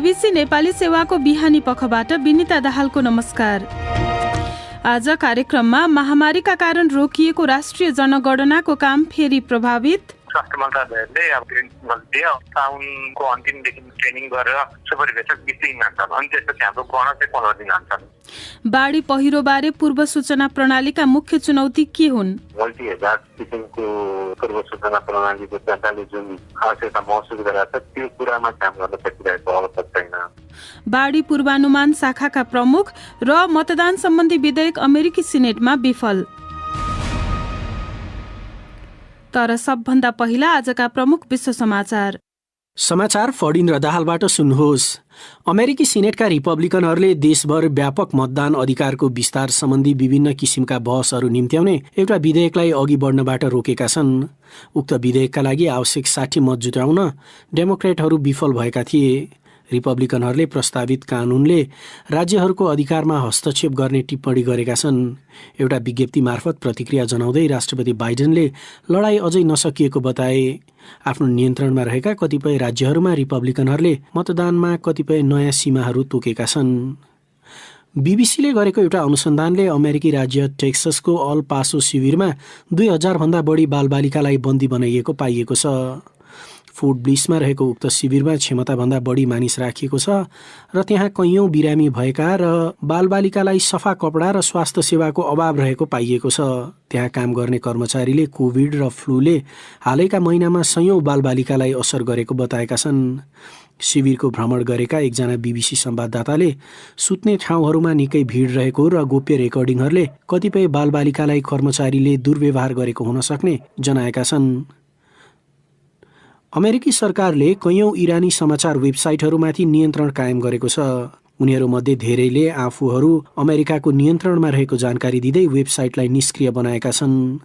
BBC Nepali सेवाको बिहानी पखबाट विनिता दाहालको नमस्कार। आज कार्यक्रममा महामारीका कारण रोकिएको राष्ट्रिय जनगणनाको काम फेरि प्रभावित। स्वास्थ्य मन्त्रालयले साउनको अन्तिमदेखि ट्रेनिङ गरेर सुपरभाइजर 20 दिन हान्छन् अनि त्यसपछि हाम्रो गणना चाहिँ 15 दिन हान्छन्। बाढी पहिरोबारे पूर्व सूचना प्रणालीका मुख्य चुनौती के हुन्? मल्टी हेजार्ड किसिमको पूर्व सूचना प्रणालीको जनताले जुन आवश्यकता महसुस गरेको छ त्यो कुरामा काम गर्न सकिरहेको अवस्था छैन। बाढी पूर्वानुमान शाखाका प्रमुख र मतदान सम्बन्धी विधेयक अमेरिकी सिनेटमा विफल। तर सबभन्दा पहिला आजका प्रमुख विश्व समाचार फडिन र दाहालबाट सुन्नुहोस्। अमेरिकी सिनेटका रिपब्लिकनहरूले देशभर व्यापक मतदान अधिकारको विस्तार सम्बन्धी विभिन्न किसिमका बहसहरू निम्त्याउने एउटा विधेयकलाई अघि बढ्नबाट रोकेका छन्। उक्त विधेयकका लागि आवश्यक 60 मत जुटाउन डेमोक्रेटहरू विफल भएका थिए। रिपब्लिकनहरूले प्रस्तावित कानुनले राज्यहरूको अधिकारमा हस्तक्षेप गर्ने टिप्पणी गरेका छन्। एउटा विज्ञप्ति मार्फत प्रतिक्रिया जनाउँदै राष्ट्रपति बाइडेनले लडाई अझै नसकिएको बताए। आफ्नो नियन्त्रणमा रहेका कतिपय राज्यहरूमा रिपब्लिकनहरूले मतदानमा कतिपय नयाँ सीमाहरू तोकेका छन्। बीबीसीले गरेको एउटा अनुसन्धानले अमेरिकी राज्य टेक्ससको अल पासो शिविरमा 2000 भन्दा बढी बालबालिकालाई बन्दी बनाइएको पाइएको छ। फोर्ट ब्लिसमा रहेको उक्त शिविरमा क्षमताभन्दा बढी मानिस राखिएको छ र त्यहाँ कैयौं बिरामी भएका र बालबालिकालाई सफा कपडा र स्वास्थ्य सेवाको अभाव रहेको पाइएको छ। त्यहाँ काम गर्ने कर्मचारीले कोभिड र फ्लूले हालैका महिनामा सयौं बालबालिकालाई असर गरेको बताएका छन्। शिविरको भ्रमण गरेका एकजना बीबीसी संवाददाताले सुत्ने ठाउँहरूमा निकै भिड रहेको र गोप्य रेकर्डिङहरूले कतिपय बालबालिकालाई कर्मचारीले दुर्व्यवहार गरेको हुन सक्ने जनाएका छन्। अमेरिकी सरकारले कैयौं इरानी समाचार वेबसाइटहरूमाथि नियन्त्रण कायम गरेको छ। उनीहरूमध्ये धेरैले आफूहरू अमेरिकाको नियन्त्रणमा रहेको जानकारी दिँदै वेबसाइटलाई निष्क्रिय बनाएका छन्।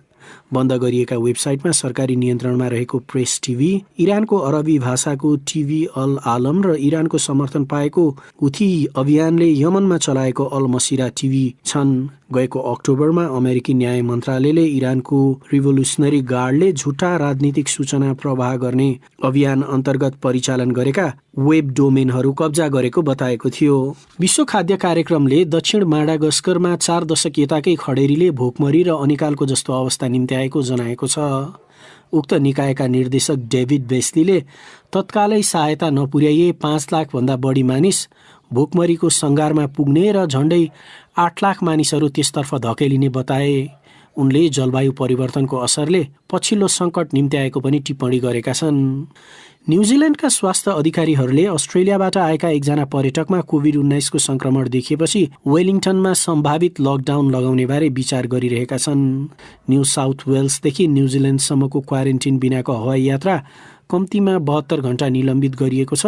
बन्द गरिएका वेबसाइटमा सरकारी नियन्त्रणमा रहेको प्रेस टिभी, इरानको अरबी भाषाको टिभी अल आलम र इरानको समर्थन पाएको हुथी अभियानले यमनमा चलाएको अल मसिरा टिभी छन्। गएको अक्टोबरमा अमेरिकी न्याय मन्त्रालयले इरानको रिभोल्युसनरी गार्डले झुटा राजनीतिक सूचना प्रवाह गर्ने अभियान अन्तर्गत परिचालन गरेका वेब डोमेनहरू कब्जा गरेको बताएको थियो। विश्व खाद्य कार्यक्रमले दक्षिण माडागस्करमा 4 दशक यताकै खडेरीले भोकमरी र अनिकालको जस्तो अवस्था निम्त्याएको जनाएको छ। उक्त निकायका निर्देशक डेभिड बेस्लीले तत्कालै सहायता नपुर्याइए 5 लाख भन्दा बढी मानिस भोकमरीको सङ्घारमा पुग्ने र झण्डै 8 लाख मानिसहरू त्यसतर्फ धकेलिने बताए। उनले जलवायु परिवर्तनको असरले पछिल्लो सङ्कट निम्त्याएको पनि टिप्पणी गरेका छन्। न्युजिल्यान्डका स्वास्थ्य अधिकारीहरूले अस्ट्रेलियाबाट आएका एकजना पर्यटकमा कोभिड-19 को संक्रमण देखिएपछि वेलिङटनमा सम्भावित लकडाउन लगाउने बारे विचार गरिरहेका छन्। न्यू साउथ वेल्सदेखि न्युजिल्यान्डसम्मको क्वारेन्टिन बिनाको हवाई यात्रा कम्तीमा 72 घण्टा निलम्बित गरिएको छ।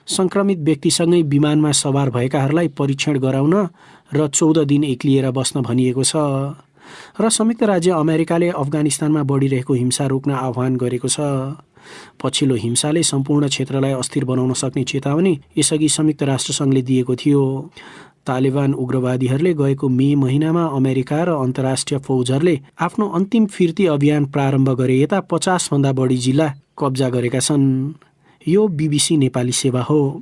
संक्रमित व्यक्तिसँगै विमानमा सवार भएकाहरूलाई परीक्षण गराउन र 14 दिन एक्लिएर बस्न भनिएको छ। र संयुक्त राज्य अमेरिकाले अफगानिस्तानमा बढिरहेको हिंसा रोक्न आह्वान गरेको छ। पछिल्लो हिंसाले सम्पूर्ण क्षेत्रलाई अस्थिर बनाउन सक्ने चेतावनी यसअघि संयुक्त राष्ट्रसङ्घले दिएको थियो। तालिबान उग्रवादीहरूले गएको मे महिनामा अमेरिका र अन्तर्राष्ट्रिय फौजहरूले आफ्नो अन्तिम फिर्ती अभियान प्रारम्भ गरे यता 50 भन्दा बढी जिल्ला कब्जा गरेका छन्। यो बीबीसी नेपाली सेवा हो।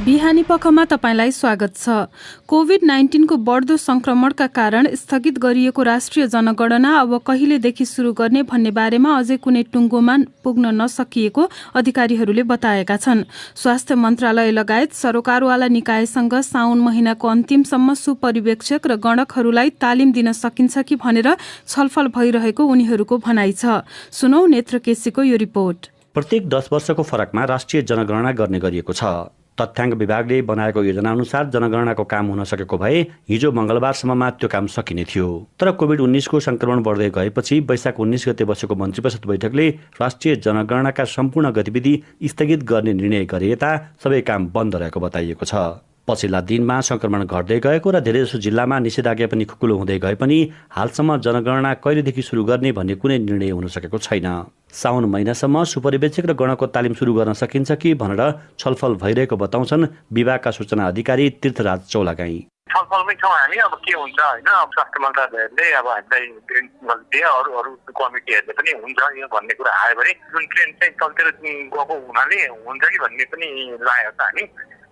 बिहानी पखमा तपाईलाई स्वागत छ। कोभिड-19 को बढ्दो संक्रमणका कारण स्थगित गरिएको राष्ट्रिय जनगणना अब कहिलेदेखि सुरु गर्ने भन्ने बारेमा अझै कुनै टुङ्गोमा पुग्न नसकिएको अधिकारीहरूले बताएका छन्। स्वास्थ्य मन्त्रालय लगायत सरकारवाला निकायसँग साउन महिनाको अन्तिमसम्म सुपरिवेक्षक र गणकहरूलाई तालिम दिन सकिन्छ कि भनेर छलफल भइरहेको उनीहरूको भनाइ छ। सुनौ नेत्र केसीको यो रिपोर्ट। प्रत्येक 10 वर्षको फरकमा राष्ट्रिय जनगणना गर्ने गरिएको छ। तथ्याङ्क विभागले बनाएको योजना अनुसार जनगणनाको काम हुन सकेको भए हिजो मंगलबारसम्ममा त्यो काम सकिने थियो। तर कोभिड-19 को संक्रमण बढ्दै गएपछि वैशाख 19 गते बसेको मन्त्री परिषद बैठकले राष्ट्रिय जनगणनाका सम्पूर्ण गतिविधि स्थगित गर्ने निर्णय गरे यता सबै काम बन्द रहेको बताइएको छ। पछिल्ला दिनमा संक्रमण घट्दै गएको र धेरैजसो जिल्लामा निषेधाज्ञा पनि खुकुलो हुँदै गए पनि हालसम्म जनगणना कहिलेदेखि सुरु गर्ने भन्ने कुनै निर्णय हुन सकेको छैन। साउन महिनासम्म सुपरिवेक्षक र गणकको तालिम सुरु गर्न सकिन्छ कि भनेर छलफल भइरहेको बताउँछन् विभागका सूचना अधिकारी तीर्थराज चौलागाई। छलफलमै छौँ हामी। अब के हुन्छ होइन, अब स्वास्थ्य मन्त्रालयले अब हामीलाई ग्रिन सिग्नल दिए, अरू कमिटीहरूले पनि हुन्छ यो भन्ने कुरा आयो भने जुन ट्रेन चाहिँ चल्तेर गएको हुनाले हुन्छ कि भन्ने पनि लाग्यो त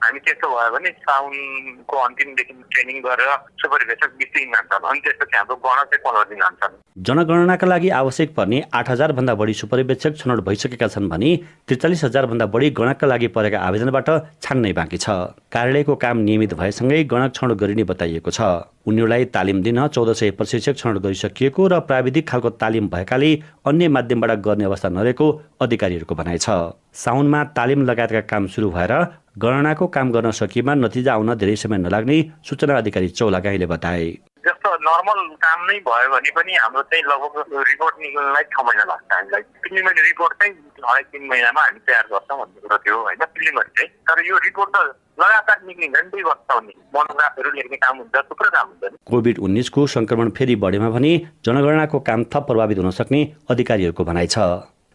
हामी त्यस्तो भयो भने साउनको अन्तिमदेखि ट्रेनिङ गरेर सुपरभाइजर 20 दिन जान्छन्, अनि त्यसपछि हाम्रो गणना चाहिँ 15 दिन जान्छन्। जनगणनाका लागि आवश्यक पर्ने 8,000 भन्दा बढी सुपरिवेक्षक छनौट भइसकेका छन् भने 43,000 भन्दा बढी गणकका लागि परेका आवेदनबाट छान्नै बाँकी छ। कार्यालयको काम नियमित भएसँगै गणक छनौट गरिने बताइएको छ। उनीहरूलाई तालिम दिन 1400 प्रशिक्षक छनौट गरिसकिएको र प्राविधिक खालको तालिम भएकाले अन्य माध्यमबाट गर्ने अवस्था नरहेको अधिकारीहरूको भनाइ छ। साउनमा तालिम लगायतका काम सुरु भएर गणनाको काम गर्न सकिएमा नतिजा आउन धेरै समय नलाग्ने सूचना अधिकारी चौलागाईले बताए। जस्तो नर्मल काम नै भयो भने पनि हाम्रो चाहिँ लगभग रिपोर्ट निकाल्नलाई 6 महिना लाग्छ हामीलाई। प्रिलिमिनरी रिपोर्ट चाहिँ 2.5-3 महिनामा हामी तयार गर्छौँ भन्ने कुरा थियो होइन, प्रिलिमिनरी चाहिँ। तर यो रिपोर्ट त लगातार निक्लिन्छ नि, 2 वर्ष हुने मोनोग्राफहरू लेख्ने काम हुन्छ, थुप्रो काम हुन्छ नि। कोभिड-19 को संक्रमण फेरि बढेमा भने जनगणनाको काम थप प्रभावित हुन सक्ने अधिकारीहरूको भनाइ छ।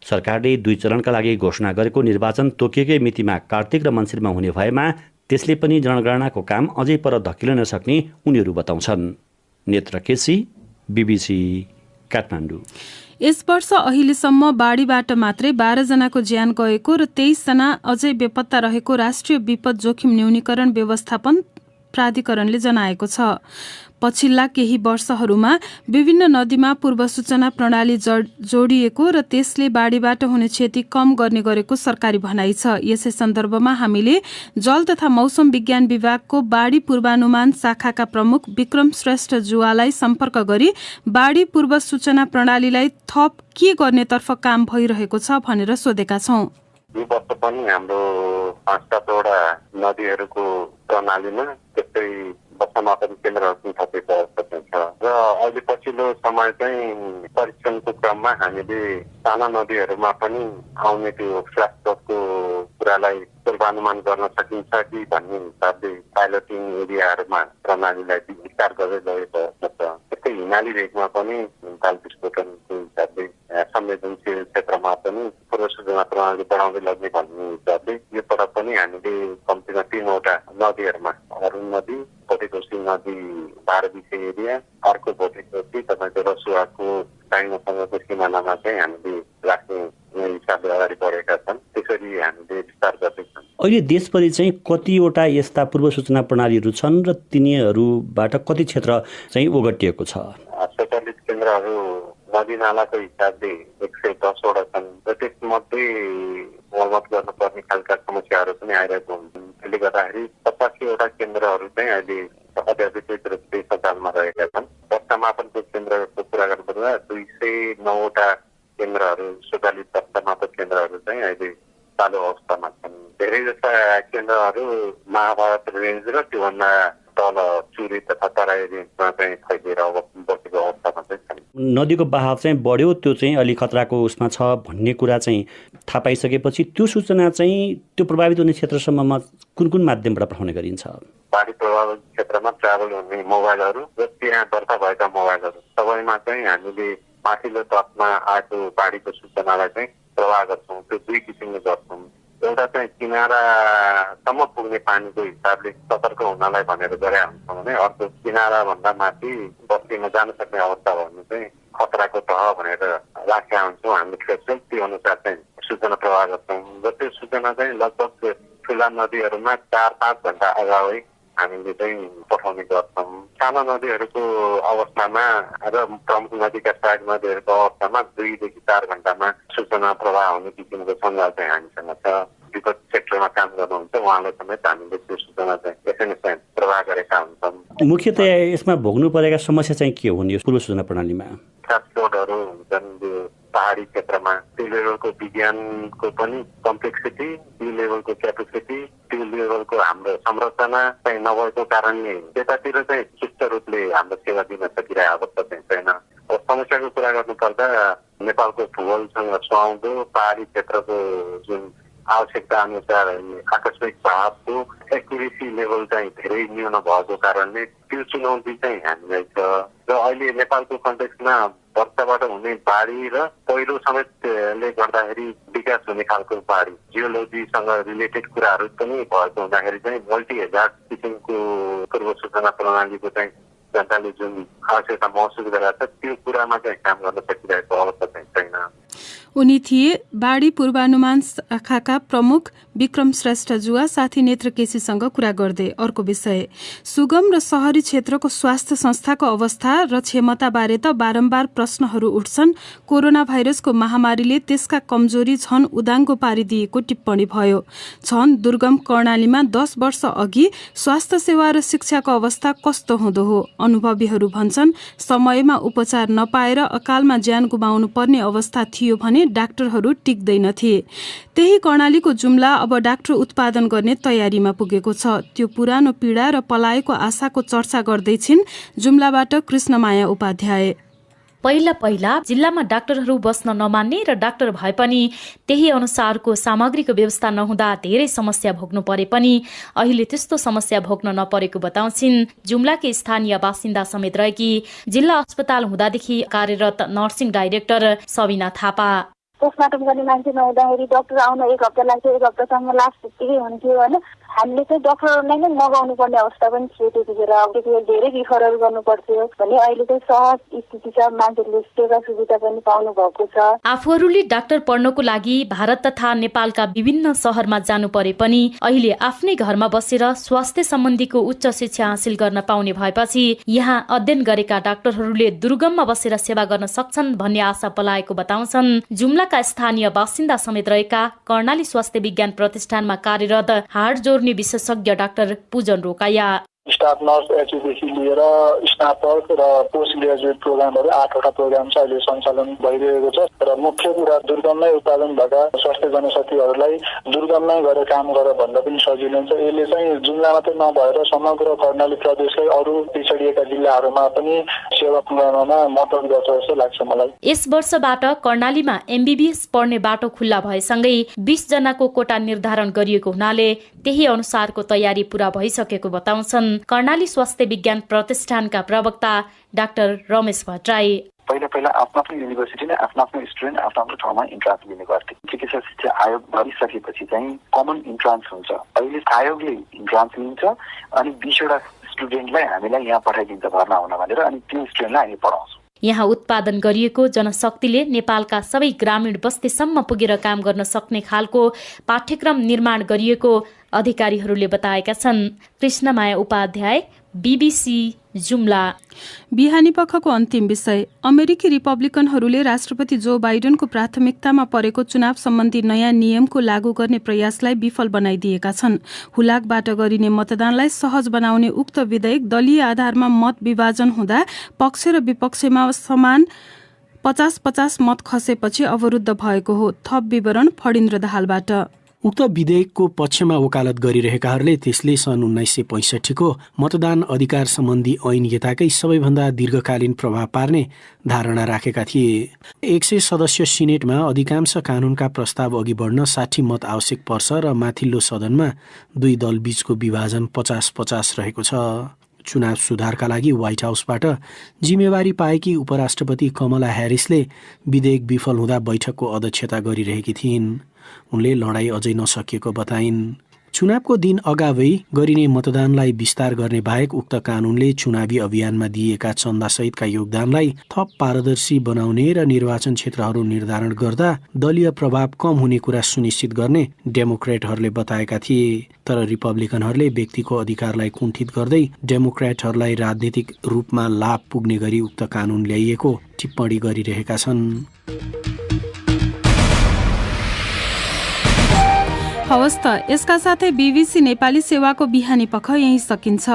सरकारले 2 चरणका लागि घोषणा गरेको निर्वाचन तोकिएकै मितिमा कार्तिक र मङ्सिरमा हुने भएमा त्यसले पनि जनगणनाको काम अझै पर धकिन नसक्ने उनीहरू बताउँछन्। नेत्र केसी, BBC, काठमाडौँ। यस वर्ष अहिलेसम्म बाढीबाट मात्रै 12 जनाको ज्यान गएको र 23 जना अझै बेपत्ता रहेको राष्ट्रिय विपद जोखिम न्यूनीकरण व्यवस्थापन प्राधिकरणले जनाएको छ। पछिल्ला केही वर्षहरूमा विभिन्न नदीमा पूर्व सूचना प्रणाली जोडिएको र त्यसले बाढीबाट हुने क्षति कम गर्ने गरेको सरकारी भनाइ छ। यसै सन्दर्भमा हामीले जल तथा मौसम विज्ञान विभागको बाढी पूर्वानुमान शाखाका प्रमुख विक्रम श्रेष्ठ जुवालाई सम्पर्क गरी बाढी पूर्व सूचना प्रणालीलाई थप के गर्नेतर्फ काम भइरहेको छ भनेर सोधेका छौं। यो वर्ष पनि हाम्रो 5-7वटा नदीहरूको प्रणालीमा त्यस्तै वर्षमापन केन्द्रहरू थपेको अवस्था छ र अहिले पछिल्लो समय चाहिँ परीक्षणको क्रममा हामीले साना नदीहरूमा पनि आउने त्यो फ्ल्यास फ्लडको कुरालाई पूर्वानुमान गर्न सकिन्छ कि भन्ने हिसाबले पाइलटिङ एरियाहरूमा प्रणालीलाई विस्तार गर्दै गएको छ। त्यस्तै हिमाली भेगमा पनि ताल विस्फोटनको हिसाबले संवेदनशील क्षेत्रमा पनि पूर्व सूचना प्रणाली बढाउँदै लग्ने भन्ने हिसाबले यो पटक पनि हामीले कम्तीमा 3वटा नदीहरूमा अरुण नदी, भोटेकोशी नदी बारबिसे एरिया, अर्को भोटेकोशी तपाईँको रसुवाको डाइङसँगको सिमानामा चाहिँ हामीले राख्ने हिसाबले अगाडि बढेका छन्। त्यसरी हामीले विस्तार गर्दैछौँ। अहिले देशभरि चाहिँ कतिवटा यस्ता पूर्व सूचना प्रणालीहरू छन् र तिनीहरूबाट कति क्षेत्र चाहिँ ओगटिएको छ? सञ्चालित केन्द्रहरू नदी नालाको हिसाबले 110वटा छन् र त्यसमध्ये मर्मत गर्नुपर्ने खालका समस्याहरू पनि आइरहेको हुन्छन्। त्यसले गर्दाखेरि 85वटा केन्द्रहरू चाहिँ अहिले अत्याधिकृत रूपले सञ्चालनमा रहेका छन्। वर्षमापनको केन्द्रको कुरा गर्नुपर्दा 209वटा केन्द्रहरू स्वचालित वर्षमापन केन्द्रहरू चाहिँ अहिले चालु अवस्थामा छन्। धेरै जस्ता केन्द्रहरू महाभारत रेन्ज र त्योभन्दा तल चुरी तथा तराई रेन्जमा चाहिँ फैलिएर बसेको अवस्थामा चाहिँ छन्। नदीको बहाव चाहिँ बढ्यो, त्यो चाहिँ अलि खतराको उसमा छ भन्ने कुरा चाहिँ थाहा पाइसकेपछि त्यो सूचना चाहिँ त्यो प्रभावित हुने क्षेत्रसम्ममा कुन कुन माध्यमबाट पठाउने गरिन्छ? बाढी प्रभावित क्षेत्रमा ट्राभल हुने मोबाइलहरू र त्यहाँ दर्ता भएका मोबाइलहरू सबैमा चाहिँ हामीले माथिल्लो तहमा आएको बाढीको सूचनालाई चाहिँ प्रवाह गर्छौँ। त्यो 2 किसिमले गर्छौँ। एउटा चाहिँ किनारासम्म पुग्ने पानीको हिसाबले सतर्क हुनलाई भनेर गरे हुन्छौँ भने अर्को किनाराभन्दा माथि बस्तीमा जान सक्ने अवस्था भन्ने चाहिँ खतराको तह भनेर राखेका हुन्छौँ। हामीले थ्रेसहोल्ड त्यो अनुसार चाहिँ सूचना प्रवाह गर्छौँ र त्यो सूचना चाहिँ लगभग ठुला नदीहरूमा 4-5 घण्टा अगावै हामीले चाहिँ पठाउने गर्छौँ। साना नदीहरूको अवस्थामा र प्रमुख नदीका साइड नदीहरूको अवस्थामा 2 देखि 4 घण्टामा सूचना प्रवाह हुने किसिमको सञ्जाल चाहिँ हामीसँग छ। विपद सेक्टरमा काम गर्नुहुन्छ उहाँलाई समेत हामीले त्यो सूचना चाहिँ एसएमएस प्रवाह गरेका हुन्छौँ। मुख्यतया यसमा भोग्नु परेका समस्या चाहिँ के हुने पूर्व सूचना प्रणालीमा? फ्ल्यासफ्लडहरू हुन्छन् त्यो पहाडी क्षेत्रमा। त्यो लेभलको विज्ञानको पनि कम्प्लेक्सिटी, त्यो लेभलको क्यापेसिटी, त्यो लेभलको हाम्रो संरचना चाहिँ नभएको कारणले त्यतातिर चाहिँ सुस्त रूपले हाम्रो सेवा दिन सकिरहेको अवस्था चाहिँ छैन। समस्याको कुरा गर्नुपर्दा नेपालको भूगोलसँग सुहाउँदो पहाडी क्षेत्रको जुन आवश्यकता अनुसार आकस्मिक भावको एक्युरेसी लेभल चाहिँ धेरै न्यून भएको कारणले त्यो चुनौती चाहिँ हामीलाई छ। र अहिले नेपालको कन्टेक्स्टमा वर्षाबाट हुने बाढी र पहिरो समेतले गर्दाखेरि विकास हुने खालको बाढी जियोलोजीसँग रिलेटेड कुराहरू पनि भएको हुँदाखेरि चाहिँ मल्टी हेजार्ड किसिमको पूर्व सूचना प्रणालीको चाहिँ जनताले जुन आवश्यकता महसुस गरेका छ त्यो कुरामा चाहिँ काम गर्न सकिरहेको अवस्था चाहिँ छैन। उनी थिए बाढी पूर्वानुमान शाखाका प्रमुख विक्रम श्रेष्ठ जुवा। साथी नेत्र केसीसँग कुरा गर्दै अर्को विषय, सुगम र शहरी क्षेत्रको स्वास्थ्य संस्थाको अवस्था र क्षमताबारे त बारम्बार प्रश्नहरू उठ्छन्। कोरोना भाइरसको महामारीले त्यसका कमजोरी झन उदाङ्गो पारिदिएको टिप्पणी भयो। झन दुर्गम कर्णालीमा 10 वर्ष अघि स्वास्थ्य सेवा र शिक्षाको अवस्था कस्तो हुँदो हो? अनुभवीहरू भन्छन् समयमा उपचार नपाएर अकालमा ज्यान गुमाउनु पर्ने अवस्था थियो भने डाक्टरहरू टिक्दैनथे। त्यही कर्णालीको जुम्ला अब डाक्टर उत्पादन गर्ने तयारीमा पुगेको छ। त्यो पुरानो पीडा र पलाएको आशाको चर्चा गर्दैछिन् जुम्लाबाट कृष्णमाया उपाध्याय। पहिला जिल्लामा डाक्टरहरू बस्न नमान्ने र डाक्टर भए पनि त्यही अनुसारको सामग्रीको व्यवस्था नहुँदा धेरै समस्या भोग्नु परे पनि अहिले त्यस्तो समस्या भोग्न नपरेको बताउँछिन् जुम्लाकी स्थानीय बासिन्दा समेत रहेकी जिल्ला अस्पताल हुँदादेखि कार्यरत nursing director Sabina Thapa. Postmortem गर्ने मान्छे नहुँदाखेरि डाक्टर आउन 1 हप्ता लाग्थ्यो, 1 हप्तासम्म लास्ट त्यतिकै हुन्थ्यो होइन। हामीले चाहिँ डक्टरहरूलाई नै मगाउनु पर्ने अवस्था पनि थियो। त्यतिखेर धेरै रिफरहरू गर्नु पर्थ्यो भने अहिले चाहिँ सहज स्थिति छ, मान्छेहरूले सेवा सुविधा पनि पाउनु भएको छ। आफूहरूले डाक्टर पढ्नको लागि भारत तथा नेपालका विभिन्न शहरमा जानु परे पनि अहिले आफ्नै घरमा बसेर स्वास्थ्य सम्बन्धीको उच्च शिक्षा हासिल गर्न पाउने भएपछि यहाँ अध्ययन गरेका डाक्टरहरूले दुर्गममा बसेर सेवा गर्न सक्छन् भन्ने आशा पलाएको बताउँछन् जुम्लाका स्थानीय बासिन्दा समेत रहेका कर्णाली स्वास्थ्य विज्ञान प्रतिष्ठानमा कार्यरत हाड जोड्ने विशेषज्ञ डाक्टर पूजन रोकाया। स्टाफ नर्स एचओदेखि लिएर स्नातक र पोस्ट ग्रेजुएट प्रोग्रामहरू 8वटा प्रोग्राम चाहिँ अहिले सञ्चालन भइरहेको छ र मुख्य कुरा दुर्गममै उत्पादन भएका स्वास्थ्य जनसाथीहरूलाई दुर्गममै गएर काम गरेर भन्दा पनि सजिलो हुन्छ। यसले चाहिँ जुम्ला मात्रै नभएर समग्र कर्णाली प्रदेशकै अरू पिछडिएका जिल्लाहरूमा पनि सेवा पुर्याउनमा मद्दत गर्छ जस्तो लाग्छ मलाई। यस वर्षबाट कर्णालीमा एमबीबीएस पढ्ने बाटो खुल्ला भएसँगै 20 जनाको कोटा निर्धारण गरिएको हुनाले त्यही अनुसारको तयारी पूरा भइसकेको बताउँछन् कर्णाली स्वास्थ्य विज्ञान प्रतिष्ठानका प्रवक्ता डाक्टर रमेश भट्टराई। पहिला आफ्नो युनिभर्सिटीले आफ्नो स्टुडेन्ट आफ्नो ठाउँमा इन्ट्रान्स लिने गर्थे। चिकित्सा शिक्षा आयोग भरिसकेपछि चाहिँ कमन इन्ट्रान्स हुन्छ। अहिले आयोगले इन्ट्रान्स लिन्छ अनि 20वटा स्टुडेन्टलाई हामीलाई यहाँ पठाइदिन्छ भर्ना हुन भनेर, अनि त्यो स्टुडेन्टलाई हामी पढाउँछौँ। यहाँ उत्पादन गरिएको जनशक्तिले नेपालका सबै ग्रामीण बस्तीसम्म पुगेर काम गर्न सक्ने खालको पाठ्यक्रम निर्माण गरिएको अधिकारीहरूले बताएका छन्। कृष्णमाया उपाध्याय, बीबीसी जुम्ला। बिहानी पखको अन्तिम विषय, अमेरिकी रिपब्लिकनहरूले राष्ट्रपति जो बाइडेनको प्राथमिकतामा परेको चुनाव सम्बन्धी नयाँ नियमको लागू गर्ने प्रयासलाई विफल बनाइदिएका छन्। हुलाकबाट गरिने मतदानलाई सहज बनाउने उक्त विधेयक दलीय आधारमा मत विभाजन हुँदा पक्ष र विपक्षमा समान 50-50 मत खसेपछि अवरुद्ध भएको हो। थप विवरण फणिन्द्र दाहालबाट। उक्त विधेयकको पक्षमा वकालत गरिरहेकाहरूले त्यसले सन् 1965को मतदान अधिकार सम्बन्धी ऐन यताकै सबैभन्दा दीर्घकालीन प्रभाव पार्ने धारणा राखेका थिए। 100 सदस्य सिनेटमा अधिकांश कानूनका प्रस्ताव अघि बढ्न 60 मत आवश्यक पर्छ र माथिल्लो सदनमा 2 दलबीचको विभाजन 50-50 रहेको छ। चुनाव सुधारका लागि व्हाइट हाउसबाट जिम्मेवारी पाएकी उपराष्ट्रपति कमला ह्यारिसले विधेयक विफल हुँदा बैठकको अध्यक्षता गरिरहेकी थिइन्। उनले लडाईँ अझै नसकिएको बताइन्। चुनावको दिन अगावै गरिने मतदानलाई विस्तार गर्ने बाहेक उक्त कानूनले चुनावी अभियानमा दिएका चन्दासहितका योगदानलाई थप पारदर्शी बनाउने र निर्वाचन क्षेत्रहरू निर्धारण गर्दा दलीय प्रभाव कम हुने कुरा सुनिश्चित गर्ने डेमोक्रेटहरूले बताएका थिए। तर रिपब्लिकनहरूले व्यक्तिको अधिकारलाई कुण्ठित गर्दै डेमोक्रेटहरूलाई राजनीतिक रूपमा लाभ पुग्ने गरी उक्त कानून ल्याइएको टिप्पणी गरिरहेका छन्। हवस् त, यसका साथै बीबीसी नेपाली सेवाको बिहानी पख यही सकिन्छ।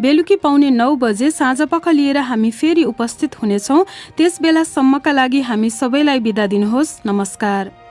बेलुकी पौने 9 बजे साँझ पख लिएर हामी फेरि उपस्थित हुनेछौँ। त्यस बेलासम्मका लागि हामी सबैलाई बिदा दिनुहोस्। नमस्कार।